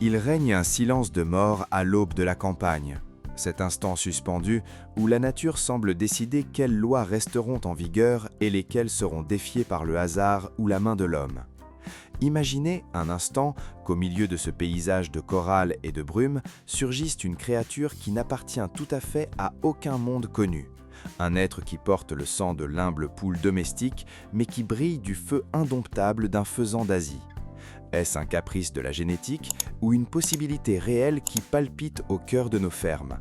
Il règne un silence de mort à l'aube de la campagne. Cet instant suspendu où la nature semble décider quelles lois resteront en vigueur et lesquelles seront défiées par le hasard ou la main de l'homme. Imaginez un instant qu'au milieu de ce paysage de corral et de brume surgisse une créature qui n'appartient tout à fait à aucun monde connu. Un être qui porte le sang de l'humble poule domestique, mais qui brille du feu indomptable d'un faisan d'Asie. Est-ce un caprice de la génétique ou une possibilité réelle qui palpite au cœur de nos fermes?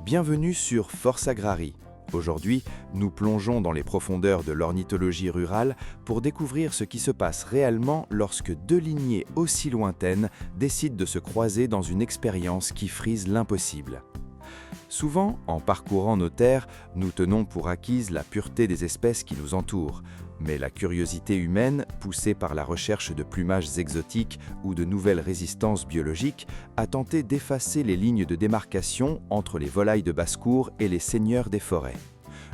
Bienvenue sur Force Agrarie. Aujourd'hui, nous plongeons dans les profondeurs de l'ornithologie rurale pour découvrir ce qui se passe réellement lorsque deux lignées aussi lointaines décident de se croiser dans une expérience qui frise l'impossible. Souvent, en parcourant nos terres, nous tenons pour acquise la pureté des espèces qui nous entourent. Mais la curiosité humaine, poussée par la recherche de plumages exotiques ou de nouvelles résistances biologiques, a tenté d'effacer les lignes de démarcation entre les volailles de basse-cour et les seigneurs des forêts.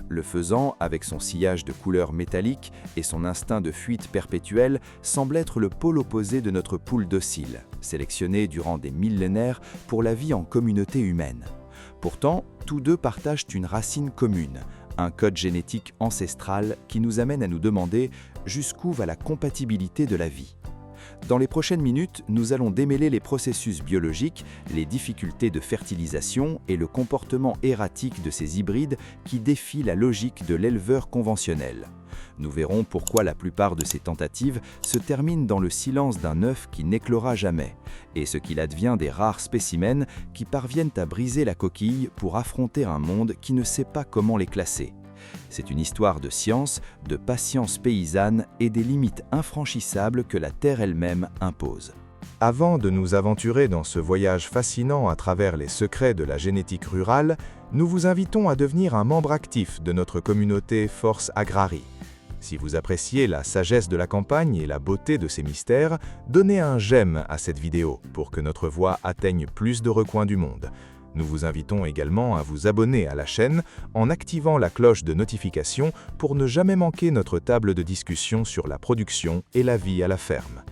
Le faisan, avec son sillage de couleurs métalliques et son instinct de fuite perpétuelle, semble être le pôle opposé de notre poule docile, sélectionnée durant des millénaires pour la vie en communauté humaine. Pourtant, tous deux partagent une racine commune, un code génétique ancestral qui nous amène à nous demander jusqu'où va la compatibilité de la vie. Dans les prochaines minutes, nous allons démêler les processus biologiques, les difficultés de fertilisation et le comportement erratique de ces hybrides qui défient la logique de l'éleveur conventionnel. Nous verrons pourquoi la plupart de ces tentatives se terminent dans le silence d'un œuf qui n'éclora jamais, et ce qu'il advient des rares spécimens qui parviennent à briser la coquille pour affronter un monde qui ne sait pas comment les classer. C'est une histoire de science, de patience paysanne et des limites infranchissables que la Terre elle-même impose. Avant de nous aventurer dans ce voyage fascinant à travers les secrets de la génétique rurale, nous vous invitons à devenir un membre actif de notre communauté Force Agrarie. Si vous appréciez la sagesse de la campagne et la beauté de ses mystères, donnez un j'aime à cette vidéo pour que notre voix atteigne plus de recoins du monde. Nous vous invitons également à vous abonner à la chaîne en activant la cloche de notification pour ne jamais manquer notre table de discussion sur la production et la vie à la ferme.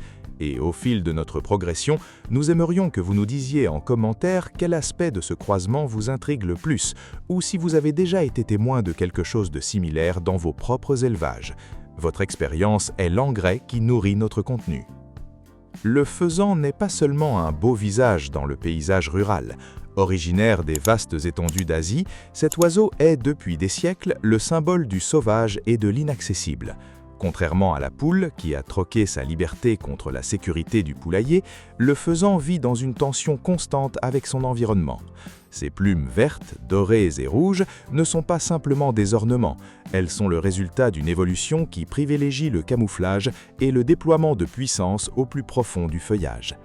Et au fil de notre progression, nous aimerions que vous nous disiez en commentaire quel aspect de ce croisement vous intrigue le plus, ou si vous avez déjà été témoin de quelque chose de similaire dans vos propres élevages. Votre expérience est l'engrais qui nourrit notre contenu. Le faisan n'est pas seulement un beau visage dans le paysage rural. Originaire des vastes étendues d'Asie, cet oiseau est depuis des siècles le symbole du sauvage et de l'inaccessible. Contrairement à la poule, qui a troqué sa liberté contre la sécurité du poulailler, le faisan vit dans une tension constante avec son environnement. Ses plumes vertes, dorées et rouges ne sont pas simplement des ornements, elles sont le résultat d'une évolution qui privilégie le camouflage et le déploiement de puissance au plus profond du feuillage.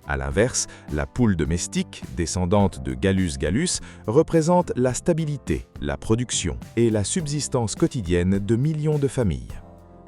A l'inverse, la poule domestique, descendante de Gallus gallus, représente la stabilité, la production et la subsistance quotidienne de millions de familles.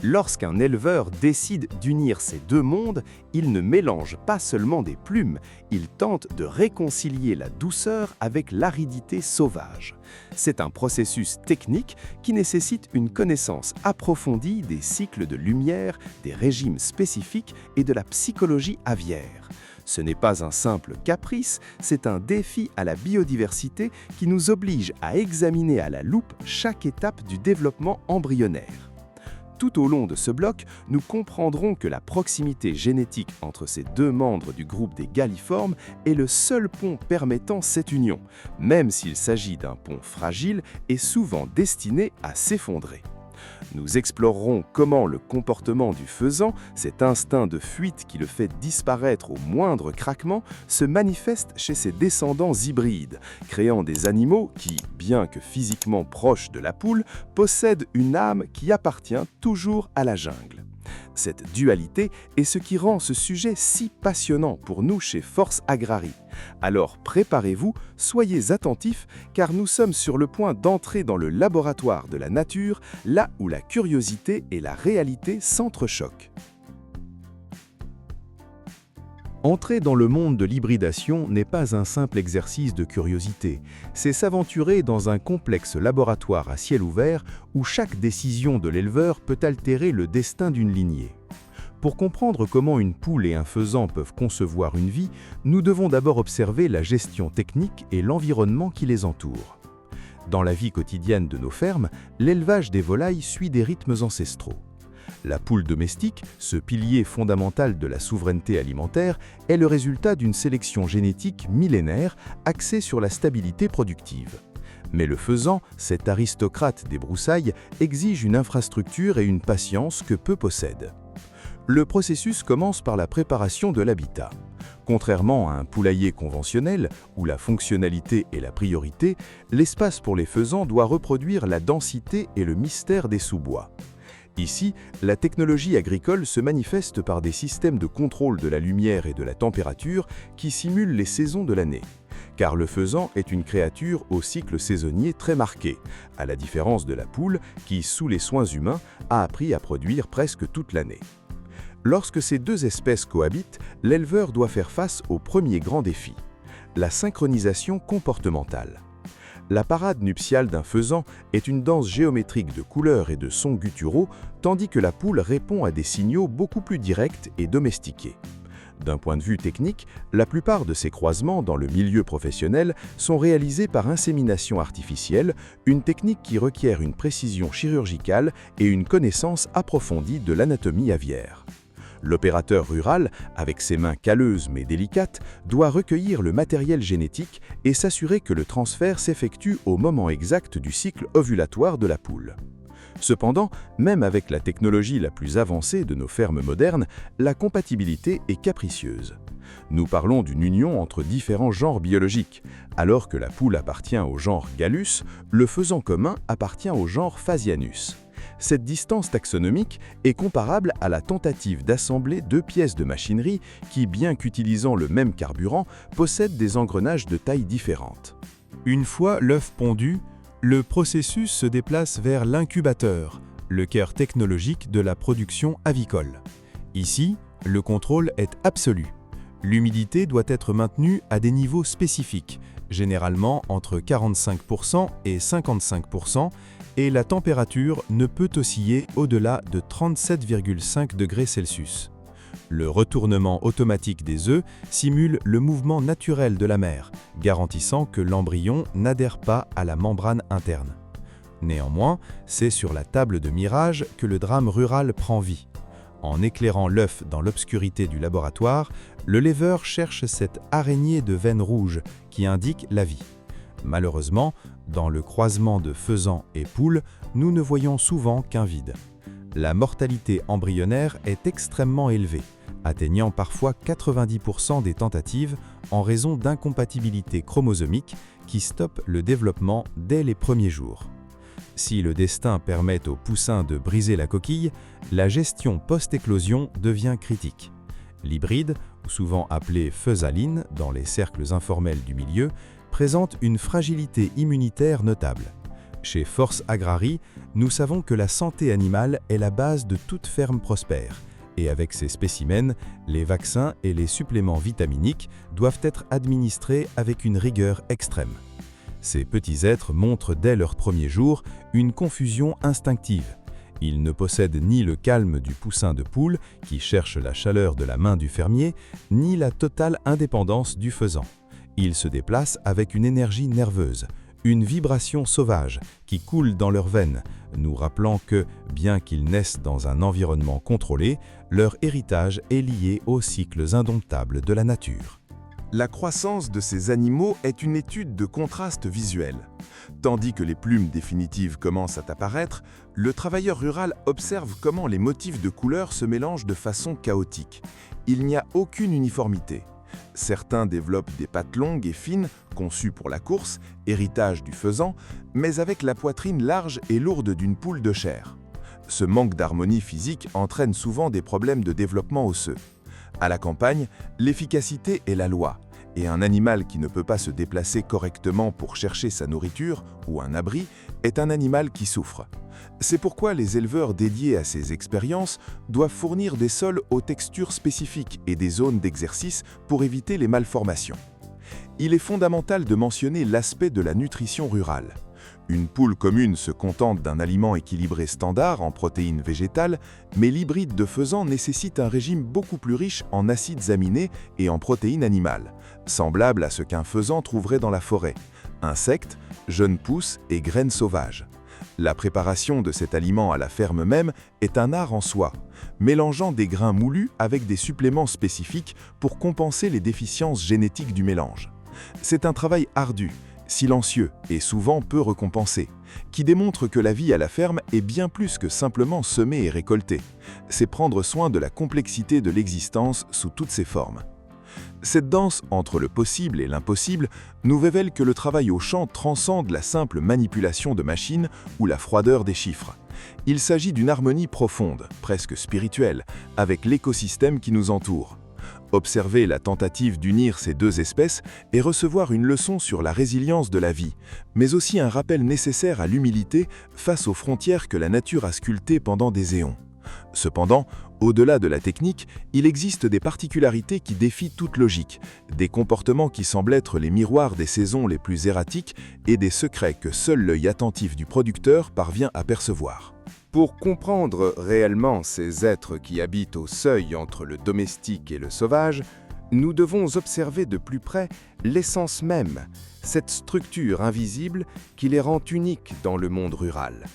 Lorsqu'un éleveur décide d'unir ces deux mondes, il ne mélange pas seulement des plumes, il tente de réconcilier la douceur avec l'aridité sauvage. C'est un processus technique qui nécessite une connaissance approfondie des cycles de lumière, des régimes spécifiques et de la psychologie aviaire. Ce n'est pas un simple caprice, c'est un défi à la biodiversité qui nous oblige à examiner à la loupe chaque étape du développement embryonnaire. Tout au long de ce bloc, nous comprendrons que la proximité génétique entre ces deux membres du groupe des galliformes est le seul pont permettant cette union, même s'il s'agit d'un pont fragile et souvent destiné à s'effondrer. Nous explorerons comment le comportement du faisan, cet instinct de fuite qui le fait disparaître au moindre craquement, se manifeste chez ses descendants hybrides, créant des animaux qui, bien que physiquement proches de la poule, possèdent une âme qui appartient toujours à la jungle. Cette dualité est ce qui rend ce sujet si passionnant pour nous chez Force Agrarie. Alors préparez-vous, soyez attentifs, car nous sommes sur le point d'entrer dans le laboratoire de la nature, là où la curiosité et la réalité s'entrechoquent. Entrer dans le monde de l'hybridation n'est pas un simple exercice de curiosité, c'est s'aventurer dans un complexe laboratoire à ciel ouvert où chaque décision de l'éleveur peut altérer le destin d'une lignée. Pour comprendre comment une poule et un faisan peuvent concevoir une vie, nous devons d'abord observer la gestion technique et l'environnement qui les entoure. Dans la vie quotidienne de nos fermes, l'élevage des volailles suit des rythmes ancestraux. La poule domestique, ce pilier fondamental de la souveraineté alimentaire, est le résultat d'une sélection génétique millénaire axée sur la stabilité productive. Mais le faisan, cet aristocrate des broussailles, exige une infrastructure et une patience que peu possèdent. Le processus commence par la préparation de l'habitat. Contrairement à un poulailler conventionnel, où la fonctionnalité est la priorité, l'espace pour les faisans doit reproduire la densité et le mystère des sous-bois. Ici, la technologie agricole se manifeste par des systèmes de contrôle de la lumière et de la température qui simulent les saisons de l'année. Car le faisan est une créature au cycle saisonnier très marqué, à la différence de la poule qui, sous les soins humains, a appris à produire presque toute l'année. Lorsque ces deux espèces cohabitent, l'éleveur doit faire face au premier grand défi, la synchronisation comportementale. La parade nuptiale d'un faisan est une danse géométrique de couleurs et de sons gutturaux, tandis que la poule répond à des signaux beaucoup plus directs et domestiqués. D'un point de vue technique, la plupart de ces croisements dans le milieu professionnel sont réalisés par insémination artificielle, une technique qui requiert une précision chirurgicale et une connaissance approfondie de l'anatomie aviaire. L'opérateur rural, avec ses mains calleuses mais délicates, doit recueillir le matériel génétique et s'assurer que le transfert s'effectue au moment exact du cycle ovulatoire de la poule. Cependant, même avec la technologie la plus avancée de nos fermes modernes, la compatibilité est capricieuse. Nous parlons d'une union entre différents genres biologiques. Alors que la poule appartient au genre Gallus, le faisan commun appartient au genre Phasianus. Cette distance taxonomique est comparable à la tentative d'assembler deux pièces de machinerie qui, bien qu'utilisant le même carburant, possèdent des engrenages de taille différentes. Une fois l'œuf pondu, le processus se déplace vers l'incubateur, le cœur technologique de la production avicole. Ici, le contrôle est absolu. L'humidité doit être maintenue à des niveaux spécifiques, généralement entre 45% et 55%, et la température ne peut osciller au-delà de 37,5 degrés Celsius. Le retournement automatique des œufs simule le mouvement naturel de la mère, garantissant que l'embryon n'adhère pas à la membrane interne. Néanmoins, c'est sur la table de mirage que le drame rural prend vie. En éclairant l'œuf dans l'obscurité du laboratoire, le leveur cherche cette araignée de veines rouges qui indique la vie. Malheureusement, dans le croisement de faisan et poule, nous ne voyons souvent qu'un vide. La mortalité embryonnaire est extrêmement élevée, atteignant parfois 90% des tentatives en raison d'incompatibilités chromosomiques qui stoppent le développement dès les premiers jours. Si le destin permet aux poussins de briser la coquille, la gestion post-éclosion devient critique. L'hybride, souvent appelé faisaline dans les cercles informels du milieu, présente une fragilité immunitaire notable. Chez Force Agrarie, nous savons que la santé animale est la base de toute ferme prospère, et avec ces spécimens, les vaccins et les suppléments vitaminiques doivent être administrés avec une rigueur extrême. Ces petits êtres montrent dès leurs premiers jours une confusion instinctive. Ils ne possèdent ni le calme du poussin de poule qui cherche la chaleur de la main du fermier, ni la totale indépendance du faisan. Ils se déplacent avec une énergie nerveuse, une vibration sauvage qui coule dans leurs veines, nous rappelant que, bien qu'ils naissent dans un environnement contrôlé, leur héritage est lié aux cycles indomptables de la nature. La croissance de ces animaux est une étude de contraste visuel. Tandis que les plumes définitives commencent à apparaître, le travailleur rural observe comment les motifs de couleurs se mélangent de façon chaotique. Il n'y a aucune uniformité. Certains développent des pattes longues et fines, conçues pour la course, héritage du faisan, mais avec la poitrine large et lourde d'une poule de chair. Ce manque d'harmonie physique entraîne souvent des problèmes de développement osseux. À la campagne, l'efficacité est la loi, et un animal qui ne peut pas se déplacer correctement pour chercher sa nourriture ou un abri est un animal qui souffre. C'est pourquoi les éleveurs dédiés à ces expériences doivent fournir des sols aux textures spécifiques et des zones d'exercice pour éviter les malformations. Il est fondamental de mentionner l'aspect de la nutrition rurale. Une poule commune se contente d'un aliment équilibré standard en protéines végétales, mais l'hybride de faisan nécessite un régime beaucoup plus riche en acides aminés et en protéines animales, semblable à ce qu'un faisan trouverait dans la forêt: insectes, jeunes pousses et graines sauvages. La préparation de cet aliment à la ferme même est un art en soi, mélangeant des grains moulus avec des suppléments spécifiques pour compenser les déficiences génétiques du mélange. C'est un travail ardu, silencieux et souvent peu récompensé, qui démontre que la vie à la ferme est bien plus que simplement semer et récolter. C'est prendre soin de la complexité de l'existence sous toutes ses formes. Cette danse entre le possible et l'impossible nous révèle que le travail au champ transcende la simple manipulation de machines ou la froideur des chiffres. Il s'agit d'une harmonie profonde, presque spirituelle, avec l'écosystème qui nous entoure. Observer la tentative d'unir ces deux espèces et recevoir une leçon sur la résilience de la vie, mais aussi un rappel nécessaire à l'humilité face aux frontières que la nature a sculptées pendant des éons. Cependant, au-delà de la technique, il existe des particularités qui défient toute logique, des comportements qui semblent être les miroirs des saisons les plus erratiques et des secrets que seul l'œil attentif du producteur parvient à percevoir. Pour comprendre réellement ces êtres qui habitent au seuil entre le domestique et le sauvage, nous devons observer de plus près l'essence même, cette structure invisible qui les rend uniques dans le monde rural.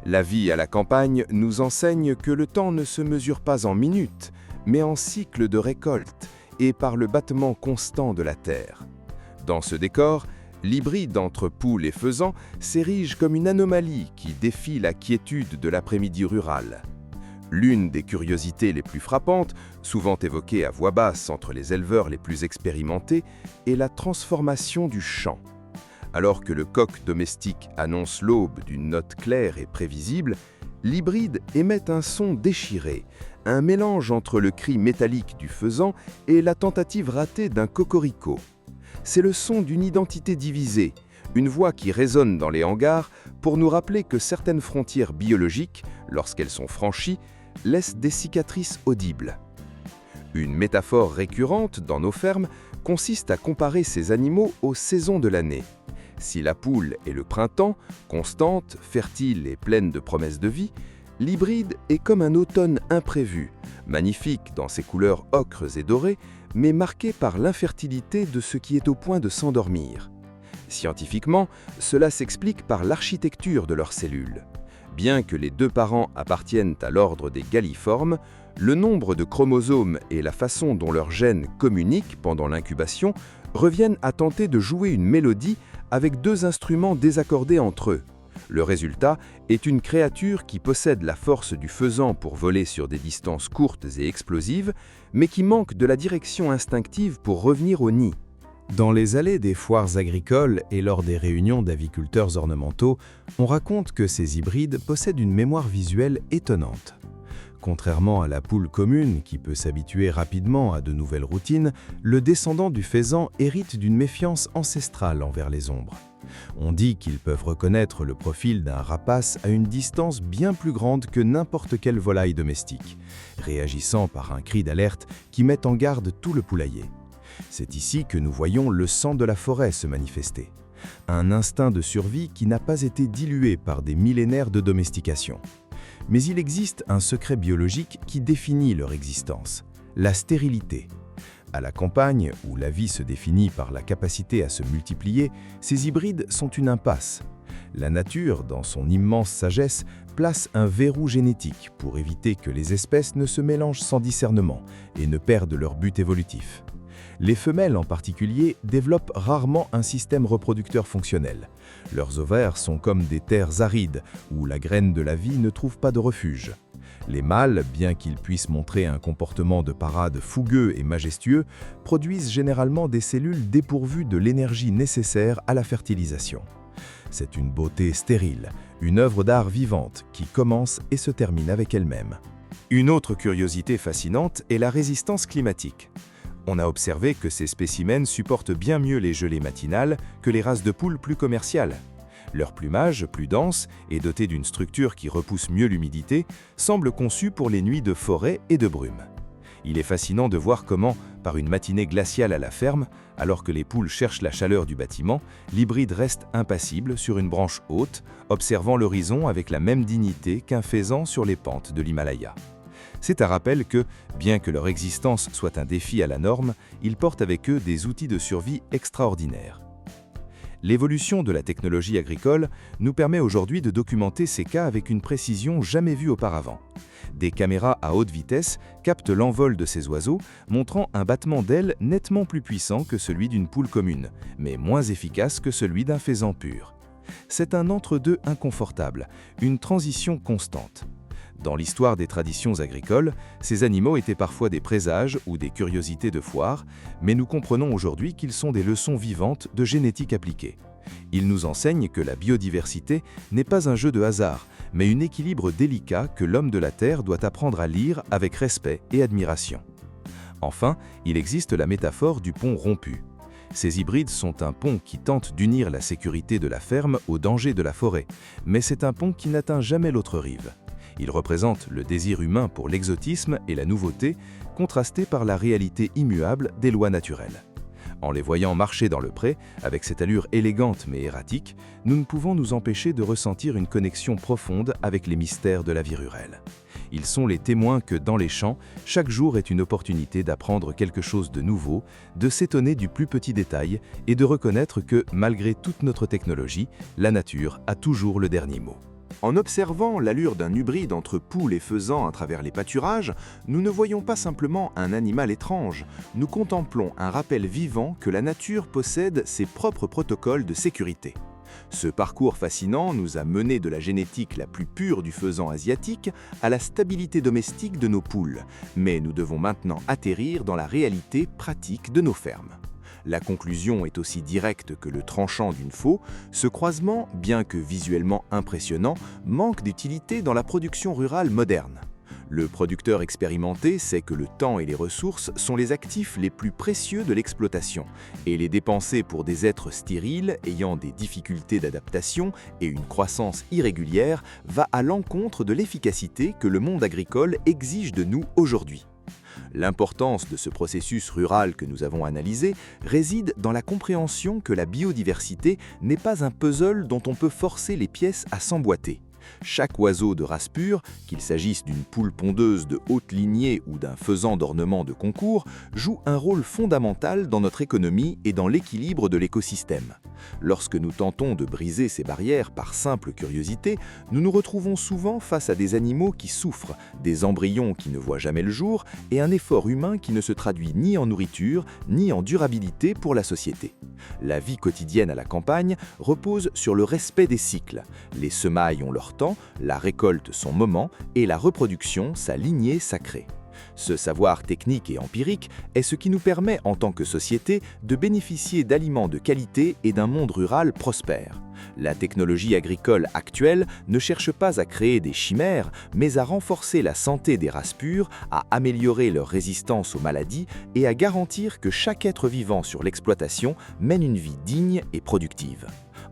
La vie à la campagne nous enseigne que le temps ne se mesure pas en minutes, mais en cycles de récolte et par le battement constant de la terre. Dans ce décor, l'hybride entre poule et faisan s'érige comme une anomalie qui défie la quiétude de l'après-midi rural. L'une des curiosités les plus frappantes, souvent évoquée à voix basse entre les éleveurs les plus expérimentés, est la transformation du chant. Alors que le coq domestique annonce l'aube d'une note claire et prévisible, l'hybride émet un son déchiré, un mélange entre le cri métallique du faisan et la tentative ratée d'un cocorico. C'est le son d'une identité divisée, une voix qui résonne dans les hangars pour nous rappeler que certaines frontières biologiques, lorsqu'elles sont franchies, laissent des cicatrices audibles. Une métaphore récurrente dans nos fermes consiste à comparer ces animaux aux saisons de l'année. Si la poule est le printemps, constante, fertile et pleine de promesses de vie, l'hybride est comme un automne imprévu, magnifique dans ses couleurs ocres et dorées, mais marqué par l'infertilité de ce qui est au point de s'endormir. Scientifiquement, cela s'explique par l'architecture de leurs cellules. Bien que les deux parents appartiennent à l'ordre des galliformes, le nombre de chromosomes et la façon dont leurs gènes communiquent pendant l'incubation reviennent à tenter de jouer une mélodie avec deux instruments désaccordés entre eux. Le résultat est une créature qui possède la force du faisan pour voler sur des distances courtes et explosives, mais qui manque de la direction instinctive pour revenir au nid. Dans les allées des foires agricoles et lors des réunions d'aviculteurs ornementaux, on raconte que ces hybrides possèdent une mémoire visuelle étonnante. Contrairement à la poule commune qui peut s'habituer rapidement à de nouvelles routines, le descendant du faisan hérite d'une méfiance ancestrale envers les ombres. On dit qu'ils peuvent reconnaître le profil d'un rapace à une distance bien plus grande que n'importe quelle volaille domestique, réagissant par un cri d'alerte qui met en garde tout le poulailler. C'est ici que nous voyons le sang de la forêt se manifester. Un instinct de survie qui n'a pas été dilué par des millénaires de domestication. Mais il existe un secret biologique qui définit leur existence, la stérilité. À la campagne, où la vie se définit par la capacité à se multiplier, ces hybrides sont une impasse. La nature, dans son immense sagesse, place un verrou génétique pour éviter que les espèces ne se mélangent sans discernement et ne perdent leur but évolutif. Les femelles en particulier développent rarement un système reproducteur fonctionnel. Leurs ovaires sont comme des terres arides où la graine de la vie ne trouve pas de refuge. Les mâles, bien qu'ils puissent montrer un comportement de parade fougueux et majestueux, produisent généralement des cellules dépourvues de l'énergie nécessaire à la fertilisation. C'est une beauté stérile, une œuvre d'art vivante qui commence et se termine avec elle-même. Une autre curiosité fascinante est la résistance climatique. On a observé que ces spécimens supportent bien mieux les gelées matinales que les races de poules plus commerciales. Leur plumage, plus dense et doté d'une structure qui repousse mieux l'humidité, semble conçu pour les nuits de forêt et de brume. Il est fascinant de voir comment, par une matinée glaciale à la ferme, alors que les poules cherchent la chaleur du bâtiment, l'hybride reste impassible sur une branche haute, observant l'horizon avec la même dignité qu'un faisan sur les pentes de l'Himalaya. C'est un rappel que, bien que leur existence soit un défi à la norme, ils portent avec eux des outils de survie extraordinaires. L'évolution de la technologie agricole nous permet aujourd'hui de documenter ces cas avec une précision jamais vue auparavant. Des caméras à haute vitesse captent l'envol de ces oiseaux, montrant un battement d'ailes nettement plus puissant que celui d'une poule commune, mais moins efficace que celui d'un faisan pur. C'est un entre-deux inconfortable, une transition constante. Dans l'histoire des traditions agricoles, ces animaux étaient parfois des présages ou des curiosités de foire, mais nous comprenons aujourd'hui qu'ils sont des leçons vivantes de génétique appliquée. Ils nous enseignent que la biodiversité n'est pas un jeu de hasard, mais un équilibre délicat que l'homme de la Terre doit apprendre à lire avec respect et admiration. Enfin, il existe la métaphore du pont rompu. Ces hybrides sont un pont qui tente d'unir la sécurité de la ferme aux dangers de la forêt, mais c'est un pont qui n'atteint jamais l'autre rive. Ils représentent le désir humain pour l'exotisme et la nouveauté, contrasté par la réalité immuable des lois naturelles. En les voyant marcher dans le pré, avec cette allure élégante mais erratique, nous ne pouvons nous empêcher de ressentir une connexion profonde avec les mystères de la vie rurale. Ils sont les témoins que, dans les champs, chaque jour est une opportunité d'apprendre quelque chose de nouveau, de s'étonner du plus petit détail et de reconnaître que, malgré toute notre technologie, la nature a toujours le dernier mot. En observant l'allure d'un hybride entre poule et faisan à travers les pâturages, nous ne voyons pas simplement un animal étrange, nous contemplons un rappel vivant que la nature possède ses propres protocoles de sécurité. Ce parcours fascinant nous a mené de la génétique la plus pure du faisan asiatique à la stabilité domestique de nos poules, mais nous devons maintenant atterrir dans la réalité pratique de nos fermes. La conclusion est aussi directe que le tranchant d'une faux, ce croisement, bien que visuellement impressionnant, manque d'utilité dans la production rurale moderne. Le producteur expérimenté sait que le temps et les ressources sont les actifs les plus précieux de l'exploitation, et les dépenser pour des êtres stériles ayant des difficultés d'adaptation et une croissance irrégulière va à l'encontre de l'efficacité que le monde agricole exige de nous aujourd'hui. L'importance de ce processus rural que nous avons analysé réside dans la compréhension que la biodiversité n'est pas un puzzle dont on peut forcer les pièces à s'emboîter. Chaque oiseau de race pure, qu'il s'agisse d'une poule pondeuse de haute lignée ou d'un faisan d'ornement de concours, joue un rôle fondamental dans notre économie et dans l'équilibre de l'écosystème. Lorsque nous tentons de briser ces barrières par simple curiosité, nous nous retrouvons souvent face à des animaux qui souffrent, des embryons qui ne voient jamais le jour et un effort humain qui ne se traduit ni en nourriture ni en durabilité pour la société. La vie quotidienne à la campagne repose sur le respect des cycles. Les semailles ont leur temps, la récolte son moment et la reproduction sa lignée sacrée. Ce savoir technique et empirique est ce qui nous permet en tant que société de bénéficier d'aliments de qualité et d'un monde rural prospère. La technologie agricole actuelle ne cherche pas à créer des chimères, mais à renforcer la santé des races pures, à améliorer leur résistance aux maladies et à garantir que chaque être vivant sur l'exploitation mène une vie digne et productive.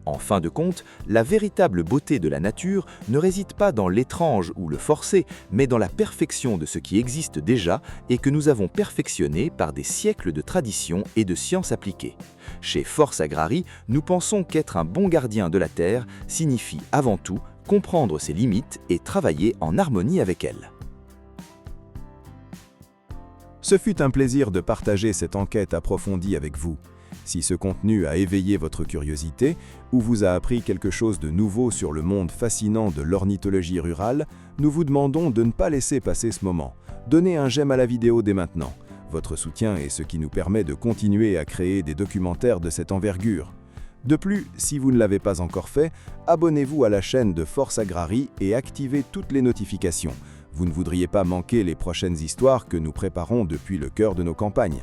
En fin de compte, la véritable beauté de la nature ne réside pas dans l'étrange ou le forcé, mais dans la perfection de ce qui existe déjà et que nous avons perfectionné par des siècles de tradition et de sciences appliquées. Chez Force Agrarie, nous pensons qu'être un bon gardien de la terre signifie avant tout comprendre ses limites et travailler en harmonie avec elles. Ce fut un plaisir de partager cette enquête approfondie avec vous. Si ce contenu a éveillé votre curiosité ou vous a appris quelque chose de nouveau sur le monde fascinant de l'ornithologie rurale, nous vous demandons de ne pas laisser passer ce moment. Donnez un j'aime à la vidéo dès maintenant. Votre soutien est ce qui nous permet de continuer à créer des documentaires de cette envergure. De plus, si vous ne l'avez pas encore fait, abonnez-vous à la chaîne de Force Agrarie et activez toutes les notifications. Vous ne voudriez pas manquer les prochaines histoires que nous préparons depuis le cœur de nos campagnes.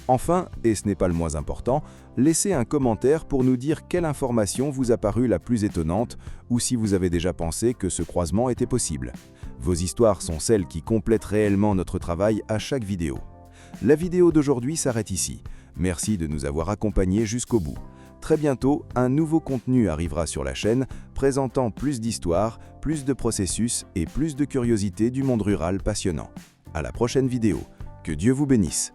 Enfin, et ce n'est pas le moins important, laissez un commentaire pour nous dire quelle information vous a paru la plus étonnante ou si vous avez déjà pensé que ce croisement était possible. Vos histoires sont celles qui complètent réellement notre travail à chaque vidéo. La vidéo d'aujourd'hui s'arrête ici. Merci de nous avoir accompagnés jusqu'au bout. Très bientôt, un nouveau contenu arrivera sur la chaîne, présentant plus d'histoires, plus de processus et plus de curiosités du monde rural passionnant. À la prochaine vidéo. Que Dieu vous bénisse.